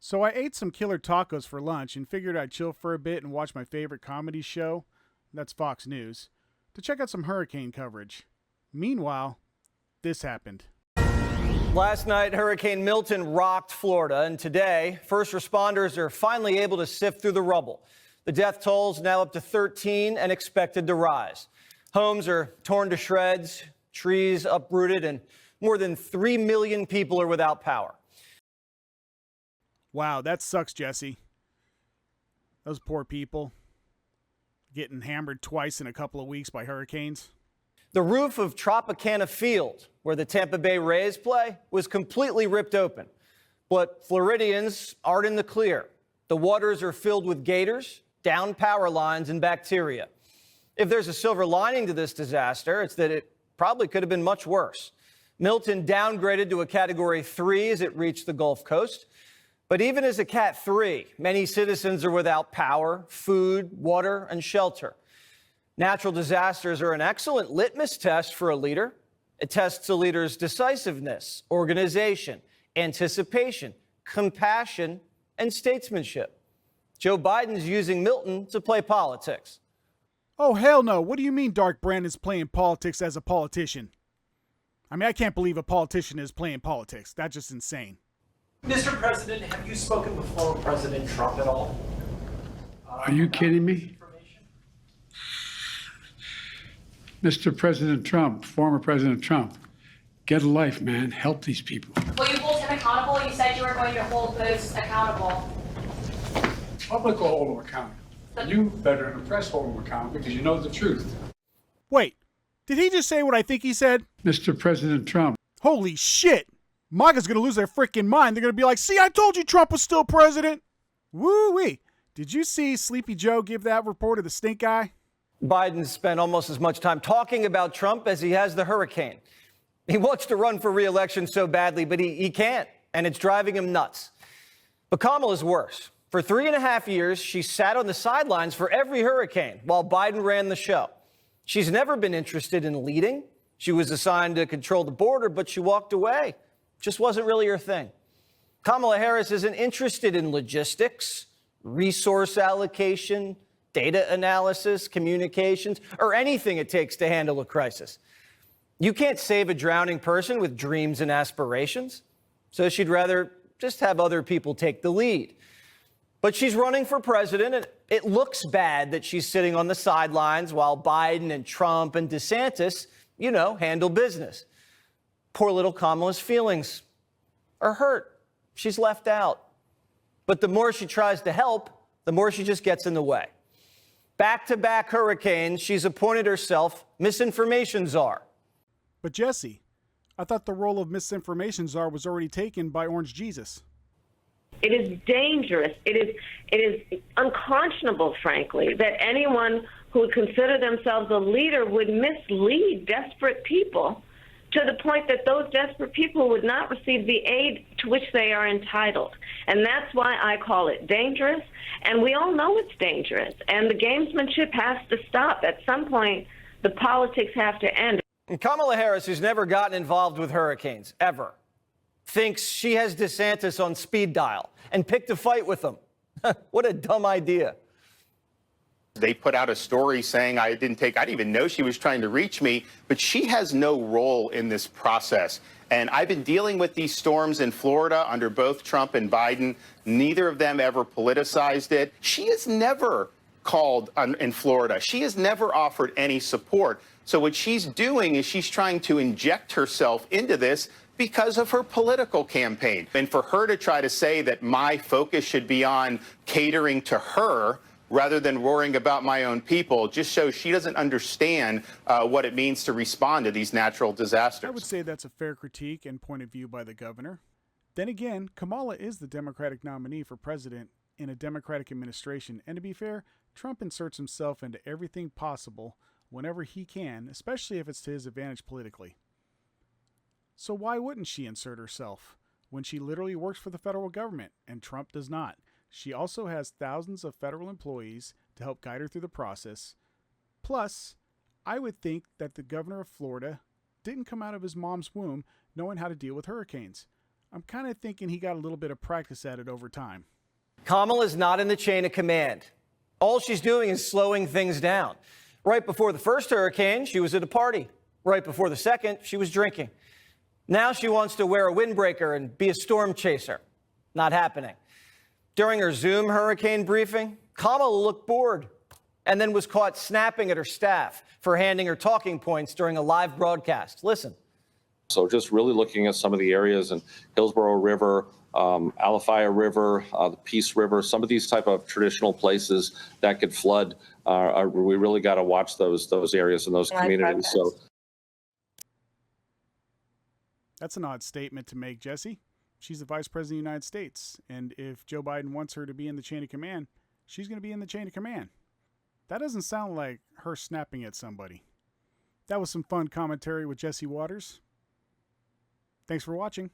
So I ate some killer tacos for lunch and figured I'd chill for a bit and watch my favorite comedy show, that's Fox News, to check out some hurricane coverage. Meanwhile, this happened. Last night, Hurricane Milton rocked Florida, and today, first responders are finally able to sift through the rubble. The death toll's now up to 13 and expected to rise. Homes are torn to shreds, trees uprooted, and more than 3 million people are without power. Wow, that sucks, Jesse. Those poor people getting hammered twice in a couple of weeks by hurricanes. The roof of Tropicana Field, where the Tampa Bay Rays play, was completely ripped open. But Floridians aren't in the clear. The waters are filled with gators, downed power lines, and bacteria. If there's a silver lining to this disaster, it's that it probably could have been much worse. Milton downgraded to a Category 3 as it reached the Gulf Coast. But even as a Cat 3, many citizens are without power, food, water, and shelter. Natural disasters are an excellent litmus test for a leader. It tests a leader's decisiveness, organization, anticipation, compassion, and statesmanship. Joe Biden's using Milton to play politics. Oh, hell no. What do you mean Dark Brandon's playing politics as a politician? I mean, I can't believe a politician is playing politics. That's just insane. Mr. President, have you spoken with former President Trump at all? Are you kidding me? Mr. President Trump, former President Trump, get a life, man. Help these people. Will you hold him accountable? You said you were going to hold those accountable. Public will hold them accountable. You better than the press hold them accountable because you know the truth. Wait, did he just say what I think he said? Mr. President Trump. Holy shit. MAGA's going to lose their freaking mind. They're going to be like, see, I told you Trump was still president. Woo-wee. Did you see Sleepy Joe give that report to the stink eye? Biden spent almost as much time talking about Trump as he has the hurricane. He wants to run for re-election so badly, but he can't, and it's driving him nuts. But Kamala's worse. For 3.5 years, she sat on the sidelines for every hurricane while Biden ran the show. She's never been interested in leading. She was assigned to control the border, but she walked away. Just wasn't really her thing. Kamala Harris isn't interested in logistics, resource allocation, data analysis, communications, or anything it takes to handle a crisis. You can't save a drowning person with dreams and aspirations, so she'd rather just have other people take the lead. But she's running for president, and it looks bad that she's sitting on the sidelines while Biden and Trump and DeSantis, handle business. Poor little Kamala's feelings are hurt. She's left out. But the more she tries to help, the more she just gets in the way. Back-to-back hurricanes, she's appointed herself misinformation czar. But Jesse, I thought the role of misinformation czar was already taken by Orange Jesus. It is dangerous. It is unconscionable, frankly, that anyone who would consider themselves a leader would mislead desperate people to the point that those desperate people would not receive the aid to which they are entitled. And that's why I call it dangerous. And we all know it's dangerous. And the gamesmanship has to stop. At some point, the politics have to end. And Kamala Harris, who's never gotten involved with hurricanes, ever, thinks she has DeSantis on speed dial and picked a fight with him. What a dumb idea. They put out a story saying I didn't even know she was trying to reach me, but she has no role in this process. And I've been dealing with these storms in Florida under both Trump and Biden. Neither of them ever politicized it. She has never called in Florida. She has never offered any support. So what she's doing is she's trying to inject herself into this because of her political campaign. And for her to try to say that my focus should be on catering to her rather than worrying about my own people just shows she doesn't understand what it means to respond to these natural disasters. I would say that's a fair critique and point of view by the governor. Then again, Kamala is the Democratic nominee for president in a Democratic administration. And to be fair, Trump inserts himself into everything possible whenever he can, especially if it's to his advantage politically. So why wouldn't she insert herself when she literally works for the federal government and Trump does not? She also has thousands of federal employees to help guide her through the process. Plus, I would think that the governor of Florida didn't come out of his mom's womb knowing how to deal with hurricanes. I'm kind of thinking he got a little bit of practice at it over time. Kamala's not in the chain of command. All she's doing is slowing things down. Right before the first hurricane, she was at a party. Right before the second, she was drinking. Now she wants to wear a windbreaker and be a storm chaser. Not happening. During her Zoom hurricane briefing, Kamala looked bored and then was caught snapping at her staff for handing her talking points during a live broadcast. Listen. So just really looking at some of the areas in Hillsborough River, Alafaya River, the Peace River, some of these type of traditional places that could flood. We really got to watch those areas and those communities. So that's an odd statement to make, Jesse. She's the Vice President of the United States, and if Joe Biden wants her to be in the chain of command, she's going to be in the chain of command. That doesn't sound like her snapping at somebody. That was some fun commentary with Jessie Watters. Thanks for watching.